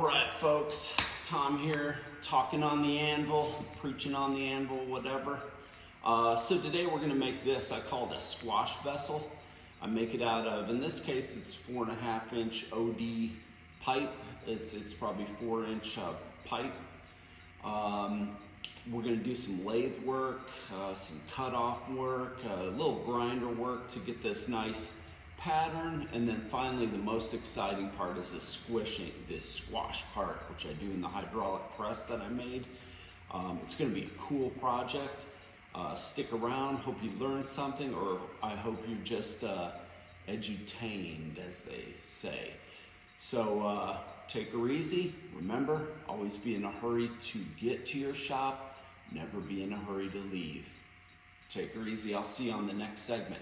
Alright folks, Tom here, talking on the anvil, preaching on the anvil, whatever. So today we're going to make this, I call it a squash vessel. I make it out of, in this case it's 4.5 inch OD pipe. It's probably 4-inch pipe. We're going to do some lathe work, some cutoff work, a little grinder work to get this nice pattern, and then finally the most exciting part is the squishing, this squash part, which I do in the hydraulic press that I made. It's going to be a cool project. Stick around, hope you learned something, or I hope you're just edutained, as they say. So take her easy. Remember, always be in a hurry to get to your shop, never be in a hurry to leave. Take her easy. I'll see you on the next segment.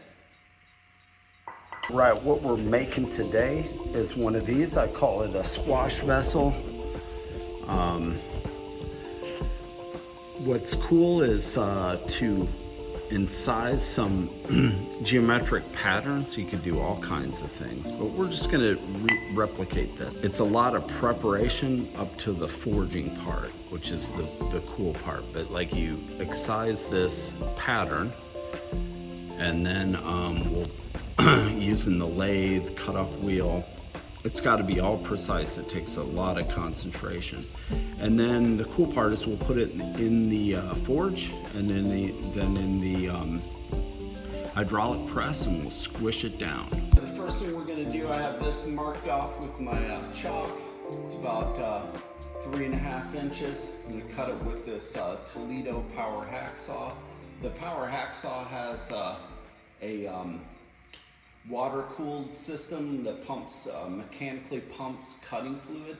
Right, what we're making today is one of these. I call it a squash vessel. What's cool is to incise some geometric patterns. You can do all kinds of things, but we're just going to replicate this. It's a lot of preparation up to the forging part, which is the cool part. But like, you excise this pattern, and then we'll using the lathe, cut-off wheel. It's got to be all precise. It takes a lot of concentration. And then the cool part is we'll put it in the forge, and then in the hydraulic press, and we'll squish it down. The first thing we're going to do, I have this marked off with my chalk. It's about 3.5 inches. I'm going to cut it with this Toledo power hacksaw. The power hacksaw has a water-cooled system that pumps, mechanically pumps cutting fluid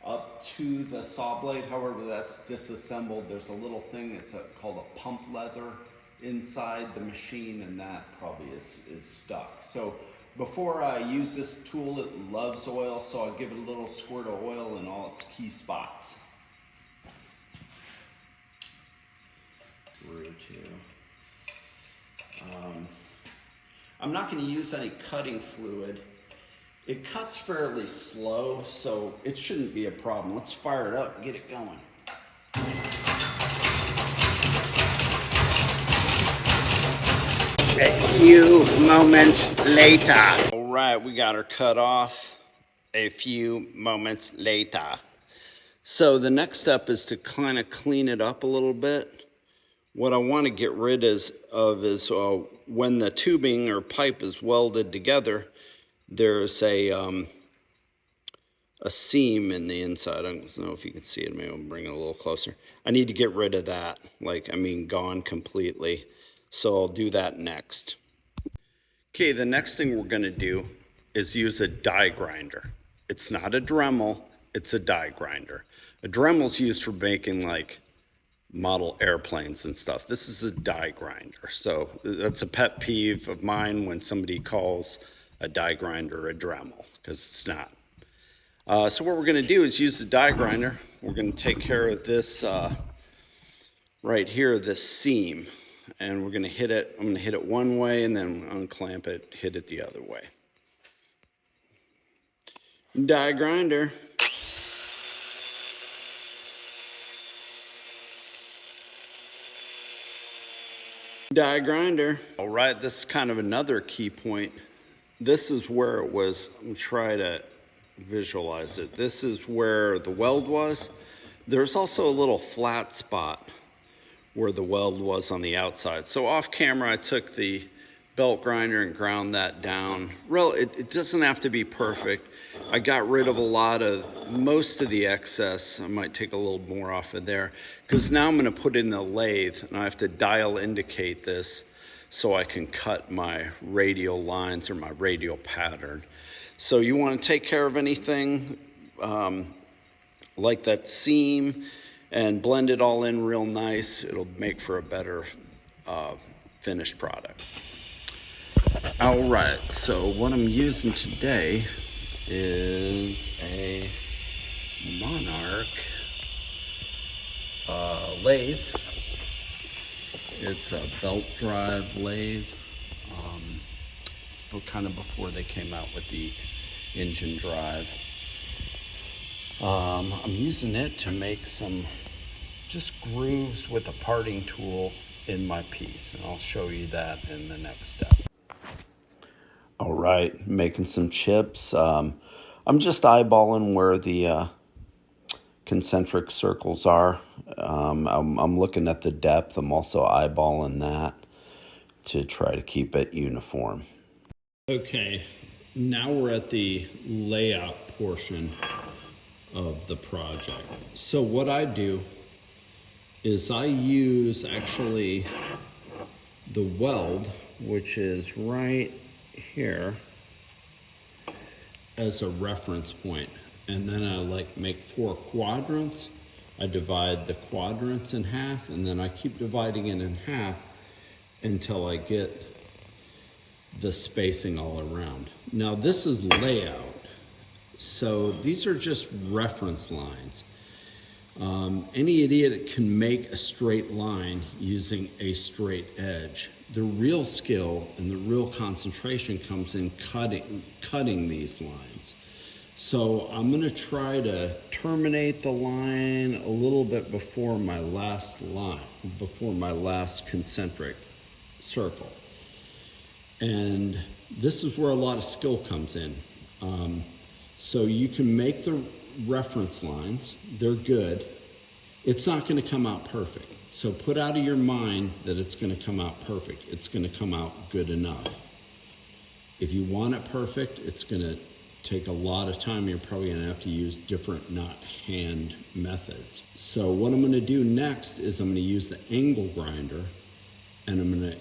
up to the saw blade. However, that's disassembled. There's a little thing that's called a pump leather inside the machine, and that probably is stuck. So before I use this tool, it loves oil, so I'll give it a little squirt of oil in all its key spots. Through to I'm not going to use any cutting fluid. It cuts fairly slow, so it shouldn't be a problem. Let's fire it up and get it going. A few moments later. All right, we got her cut off a few moments later. So the next step is to kind of clean it up a little bit. What I want to get rid of is when the tubing or pipe is welded together, there's a seam in the inside. I don't know if you can see it. Maybe I'll bring it a little closer. I need to get rid of that, gone completely. So I'll do that next. Okay, the next thing we're going to do is use a die grinder. It's not a Dremel, it's a die grinder. A Dremel's used for making model airplanes and stuff. This is a die grinder. So that's a pet peeve of mine when somebody calls a die grinder a Dremel, because it's not. So what we're going to do is use the die grinder. We're going to take care of this right here, this seam, and we're going to hit it. I'm going to hit it one way and then unclamp it, hit it the other way. Die grinder. Die grinder. All right, this is kind of another key point. This is where it was. I'm trying to visualize it. This is where the weld was. There's also a little flat spot where the weld was on the outside. So off camera, I took the belt grinder and ground that down. It doesn't have to be perfect. I got rid of most of the excess. I might take a little more off of there, because now I'm going to put in the lathe, and I have to dial indicate this so I can cut my radial lines or my radial pattern. So you want to take care of anything like that seam and blend it all in real nice. It'll make for a better finished product. All right, so what I'm using today is a Monarch lathe. It's a belt drive lathe. It's kind of before they came out with the engine drive. I'm using it to make some just grooves with a parting tool in my piece, and I'll show you that in the next step. All right, making some chips. I'm just eyeballing where the concentric circles are. I'm looking at the depth. I'm also eyeballing that to try to keep it uniform. Okay, now we're at the layout portion of the project. So what I do is I use actually the weld, which is right here, as a reference point. And then I make 4 quadrants. I divide the quadrants in half, and then I keep dividing it in half until I get the spacing all around. Now this is layout, so these are just reference lines. Any idiot can make a straight line using a straight edge. The real skill and the real concentration comes in cutting these lines. So I'm going to try to terminate the line a little bit before my last line, before my last concentric circle. And this is where a lot of skill comes in. So you can make the reference lines, they're good. It's not going to come out perfect. So put out of your mind that it's going to come out perfect. It's going to come out good enough. If you want it perfect, it's going to take a lot of time. You're probably going to have to use different, not hand methods. So what I'm going to do next is I'm going to use the angle grinder, and I'm going to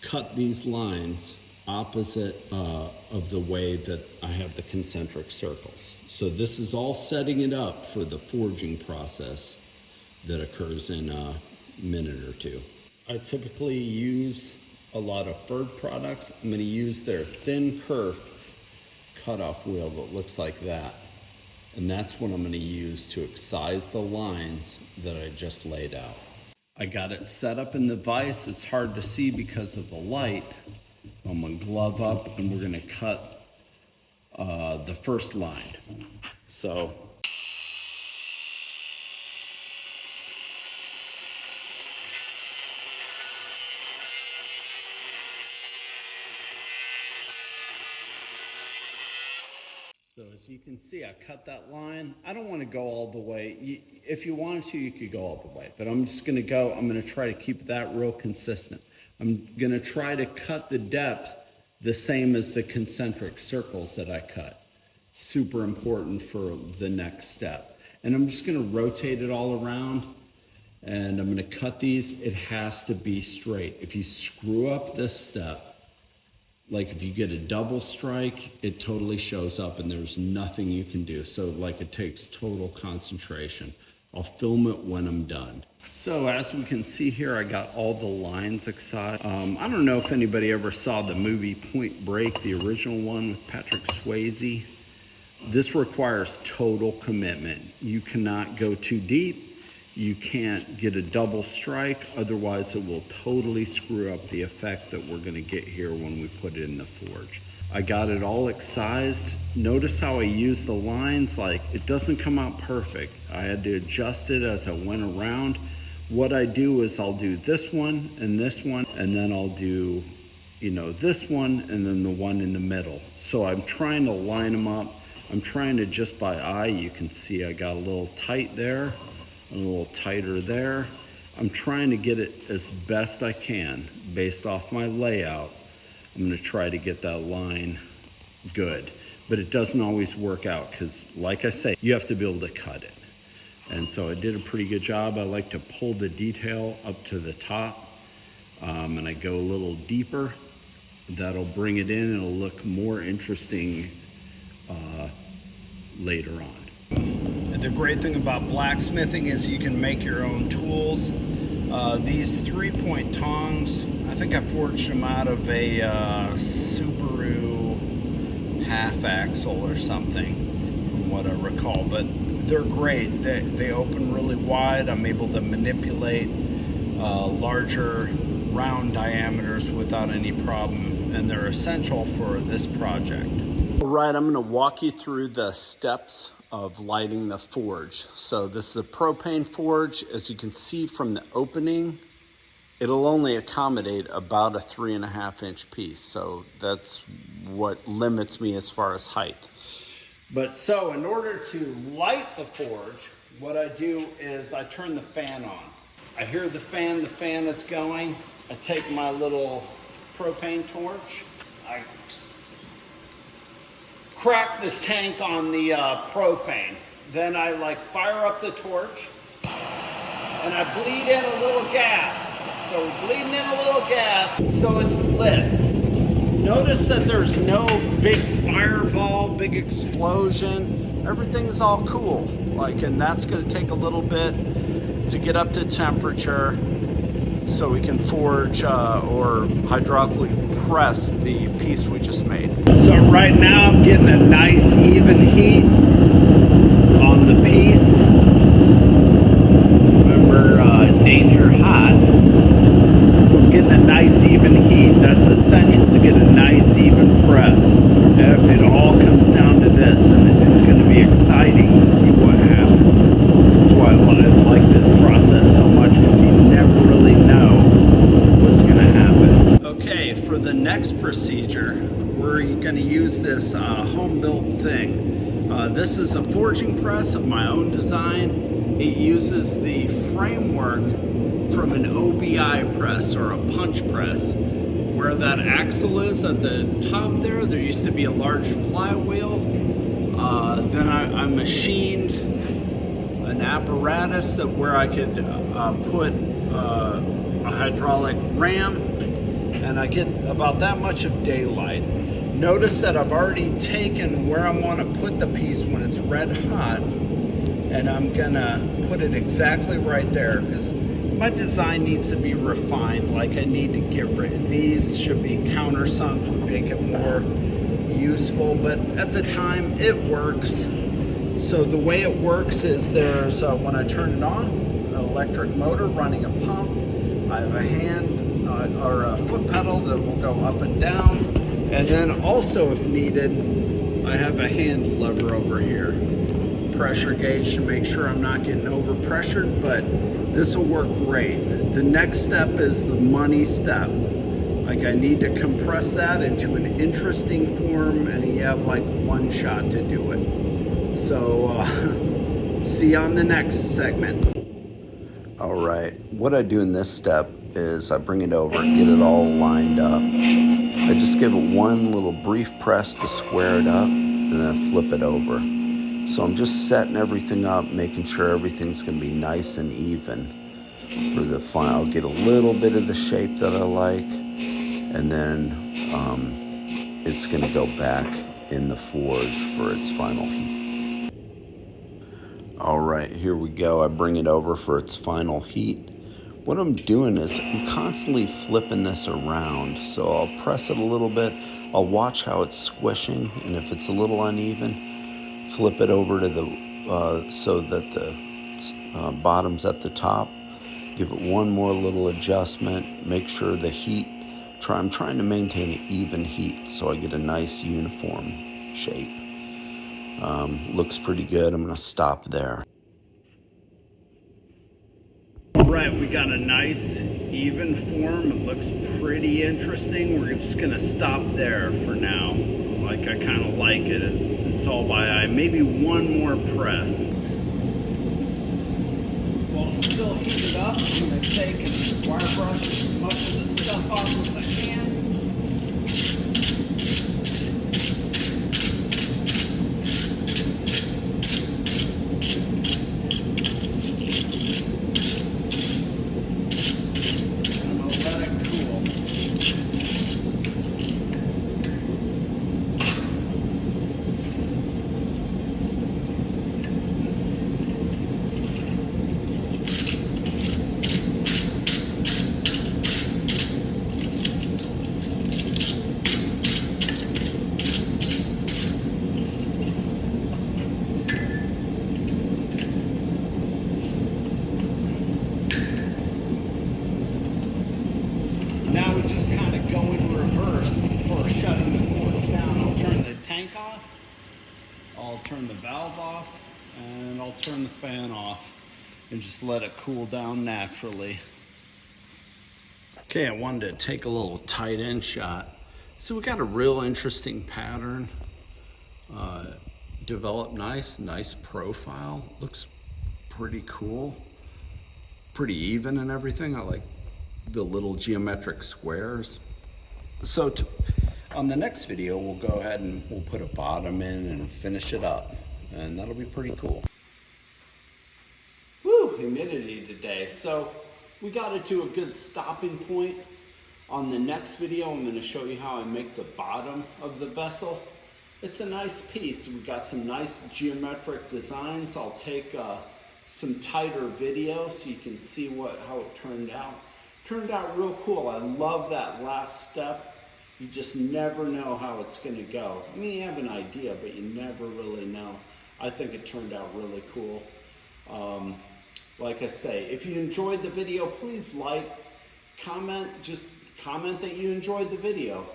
cut these lines opposite of the way that I have the concentric circles. So this is all setting it up for the forging process that occurs in a minute or two. I typically use a lot of Ferd products. I'm going to use their thin curved cutoff wheel that looks like that. And that's what I'm going to use to excise the lines that I just laid out. I got it set up in the vise. It's hard to see because of the light. I'm going to glove up and we're going to cut the first line. So as you can see, I cut that line. I don't want to go all the way. If you wanted to, you could go all the way, but I'm just going to go, I'm going to try to keep that real consistent. I'm going to try to cut the depth the same as the concentric circles that I cut. Super important for the next step. And I'm just going to rotate it all around, and I'm going to cut these. It has to be straight. If you screw up this step, like if you get a double strike, it totally shows up and there's nothing you can do. So like it takes total concentration. I'll film it when I'm done. So as we can see here, I got all the lines excised. I don't know if anybody ever saw the movie Point Break, the original one with Patrick Swayze. This requires total commitment. You cannot go too deep. You can't get a double strike, otherwise it will totally screw up the effect that we're going to get here when we put it in the forge. I got it all excised. Notice how I use the lines, like it doesn't come out perfect. I had to adjust it as I went around. What I do is I'll do this one, and then I'll do, this one, and then the one in the middle. So I'm trying to line them up. I'm trying to, just by eye, you can see I got a little tight there, a little tighter there. I'm trying to get it as best I can based off my layout. I'm going to try to get that line good, but it doesn't always work out because, like I say, you have to be able to cut it. And so I did a pretty good job. I like to pull the detail up to the top, and I go a little deeper. That'll bring it in and it'll look more interesting later on. The great thing about blacksmithing is you can make your own tools. These 3-point tongs, I think I forged them out of a Subaru half axle or something, from what I recall, but they're great. They open really wide. I'm able to manipulate larger round diameters without any problem and they're essential for this project. All right, I'm gonna walk you through the steps of lighting the forge. So this is a propane forge. As you can see from the opening, it'll only accommodate about a 3.5 inch piece. So that's what limits me as far as height. But so in order to light the forge, what I do is I turn the fan on. I hear the fan is going. I take my little propane torch. I crack the tank on the propane. Then I fire up the torch and I bleed in a little gas. So bleeding in a little gas so it's lit. Notice that there's no big fireball, big explosion. Everything's all cool. And that's gonna take a little bit to get up to temperature so we can forge or hydraulically press the piece we just made. So right now I'm getting a nice even heat on the piece. Remember, danger hot. So I'm getting a nice even heat. That's essential to get a nice even press. It all comes down to this, and it's going to be exciting to see what happens. That's why I like this process so much, because you never really know what's going to happen. Okay, for the next procedure, we're going to use this home-built thing. This is a forging press of my own design. It uses the framework from an OBI press or a punch press. Where that axle is at the top there used to be a large flywheel. Then I machined an apparatus where I could put a hydraulic ram, and I get about that much of daylight. Notice that I've already taken where I want to put the piece when it's red hot, and I'm gonna put it exactly right there, because my design needs to be refined. I need to get rid of these, should be countersunk to make it more useful, but at the time it works. So the way it works is there's, when I turn it on, an electric motor running a pump. I have a hand or a foot pedal that will go up and down. And then also, if needed, I have a hand lever over here. Pressure gauge to make sure I'm not getting overpressured, but this will work great. The next step is the money step. I need to compress that into an interesting form, and you have one shot to do it. So see you on the next segment. All right, what I do in this step is I bring it over, get it all lined up. I just give it one little brief press to square it up, and then flip it over. So I'm just setting everything up, making sure everything's gonna be nice and even for the final. I'll get a little bit of the shape that I like, and then it's gonna go back in the forge for its final heat. All right, here we go. I bring it over for its final heat. What I'm doing is I'm constantly flipping this around. So I'll press it a little bit. I'll watch how it's squishing, and if it's a little uneven, flip it over to the so that the bottom's at the top. Give it one more little adjustment. Make sure the heat. I'm trying to maintain an even heat so I get a nice uniform shape. Looks pretty good. I'm going to stop there. All right, we got a nice even form. It looks pretty interesting. We're just going to stop there for now. I kind of like it. It's all by eye. Maybe one more press. While it's still heated up, I'm going to take and wire brush as much of the stuff off as I can. And I'm going to let it cool. valve off and I'll turn the fan off and just let it cool down naturally. Okay, I wanted to take a little tight end shot. So we got a real interesting pattern. Developed nice profile. Looks pretty cool. Pretty even and everything. I like the little geometric squares. So on the next video, we'll go ahead and we'll put a bottom in and finish it up. And that'll be pretty cool. Woo, humidity today. So we got it to a good stopping point. On the next video, I'm going to show you how I make the bottom of the vessel. It's a nice piece. We've got some nice geometric designs. I'll take some tighter video so you can see how it turned out. Turned out real cool. I love that last step. You just never know how it's going to go. I mean, you have an idea, but you never really know. I think it turned out really cool. Like I say, if you enjoyed the video, please like, comment, just comment that you enjoyed the video.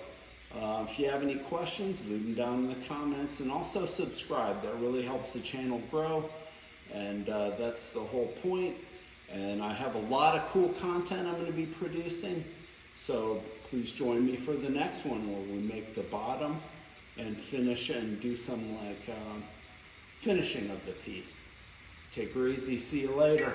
If you have any questions, leave them down in the comments, and also subscribe. That really helps the channel grow, and that's the whole point. And I have a lot of cool content I'm going to be producing, so please join me for the next one where we make the bottom and finish and do some like finishing of the piece. Take her easy. See you later.